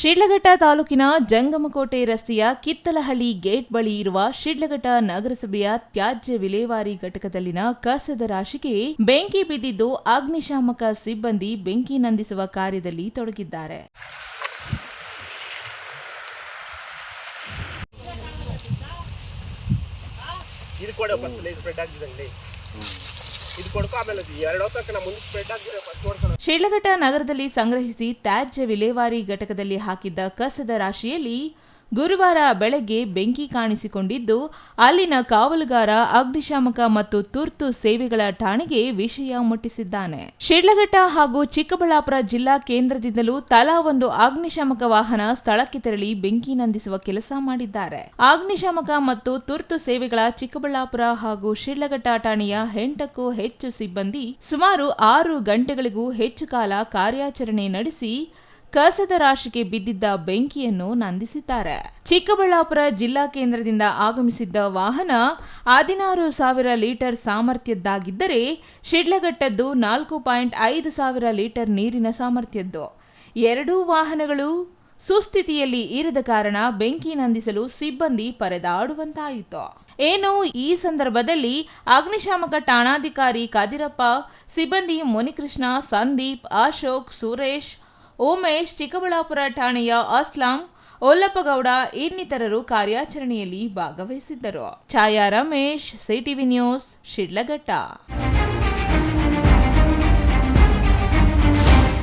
ಶಿಡ್ಲಘಟ್ಟ ತಾಲೂಕಿನ ಜಂಗಮಕೋಟೆ ರಸ್ತೆಯ ಕಿತ್ತಲಹಳ್ಳಿ ಗೇಟ್ ಬಳಿ ಇರುವ ಶಿಡ್ಲಘಟ್ಟ ನಗರಸಭೆಯ ತ್ಯಾಜ್ಯ ವಿಲೇವಾರಿ ಘಟಕದಲ್ಲಿನ ಕಸದ ರಾಶಿಗೆ ಬೆಂಕಿ ಬಿದ್ದಿದ್ದು ಅಗ್ನಿಶಾಮಕ ಸಿಬ್ಬಂದಿ ಬೆಂಕಿ ನಂದಿಸುವ ಕಾರ್ಯದಲ್ಲಿ ತೊಡಗಿದ್ದಾರೆ. ಶಿಡ್ಲಘಟ್ಟ ನಗರದಲ್ಲಿ ಸಂಗ್ರಹಿಸಿ ತ್ಯಾಜ್ಯ ವಿಲೇವಾರಿ ಘಟಕದಲ್ಲಿ ಹಾಕಿದ್ದ ಕಸದ ರಾಶಿಯಲ್ಲಿ ಗುರುವಾರ ಬೆಳಗ್ಗೆ ಬೆಂಕಿ ಕಾಣಿಸಿಕೊಂಡಿದ್ದು, ಅಲ್ಲಿನ ಕಾವಲುಗಾರ ಅಗ್ನಿಶಾಮಕ ಮತ್ತು ತುರ್ತು ಸೇವೆಗಳ ಠಾಣೆಗೆ ವಿಷಯ ಮುಟ್ಟಿಸಿದ್ದಾನೆ. ಶಿಡ್ಲಘಟ್ಟ ಹಾಗೂ ಚಿಕ್ಕಬಳ್ಳಾಪುರ ಜಿಲ್ಲಾ ಕೇಂದ್ರದಿಂದಲೂ ತಲಾ ಒಂದು ಅಗ್ನಿಶಾಮಕ ವಾಹನ ಸ್ಥಳಕ್ಕೆ ತೆರಳಿ ಬೆಂಕಿ ನಂದಿಸುವ ಕೆಲಸ ಮಾಡಿದ್ದಾರೆ. ಅಗ್ನಿಶಾಮಕ ಮತ್ತು ತುರ್ತು ಸೇವೆಗಳ ಚಿಕ್ಕಬಳ್ಳಾಪುರ ಹಾಗೂ ಶಿಡ್ಲಘಟ್ಟ ಠಾಣೆಯ 8ಕ್ಕೂ ಹೆಚ್ಚು ಸಿಬ್ಬಂದಿ ಸುಮಾರು 6 ಗಂಟೆಗಳಿಗೂ ಹೆಚ್ಚು ಕಾಲ ಕಾರ್ಯಾಚರಣೆ ನಡೆಸಿ ಕಸದ ರಾಶಿಗೆ ಬಿದ್ದಿದ್ದ ಬೆಂಕಿಯನ್ನು ನಂದಿಸಿದ್ದಾರೆ. ಚಿಕ್ಕಬಳ್ಳಾಪುರ ಜಿಲ್ಲಾ ಕೇಂದ್ರದಿಂದ ಆಗಮಿಸಿದ್ದ ವಾಹನ 16,000 ಲೀಟರ್ ಸಾಮರ್ಥ್ಯದ್ದಾಗಿದ್ದರೆ, ಶಿಡ್ಲಘಟ್ಟದ್ದು 4,500 ಲೀಟರ್ ನೀರಿನ ಸಾಮರ್ಥ್ಯದ್ದು. ಎರಡೂ ವಾಹನಗಳು ಸುಸ್ಥಿತಿಯಲ್ಲಿ ಇರದ ಕಾರಣ ಬೆಂಕಿ ನಂದಿಸಲು ಸಿಬ್ಬಂದಿ ಪರದಾಡುವಂತಾಯಿತು. ಈ ಸಂದರ್ಭದಲ್ಲಿ ಅಗ್ನಿಶಾಮಕ ಠಾಣಾಧಿಕಾರಿ ಕದಿರಪ್ಪ, ಸಿಬ್ಬಂದಿ ಮುನಿಕೃಷ್ಣ, ಸಂದೀಪ್, ಅಶೋಕ್, ಸುರೇಶ್, ಉಮೇಶ್, ಚಿಕ್ಕಬಳ್ಳಾಪುರ ಠಾಣೆಯ ಅಸ್ಲಾಂ, ಒಲ್ಲಪ್ಪಗೌಡ ಇನ್ನಿತರರು ಕಾರ್ಯಾಚರಣೆಯಲ್ಲಿ ಭಾಗವಹಿಸಿದ್ದರು. ಛಾಯಾ ರಮೇಶ್, ಸಿಟಿವಿ ನ್ಯೂಸ್, ಶಿಡ್ಲಘಟ್ಟ.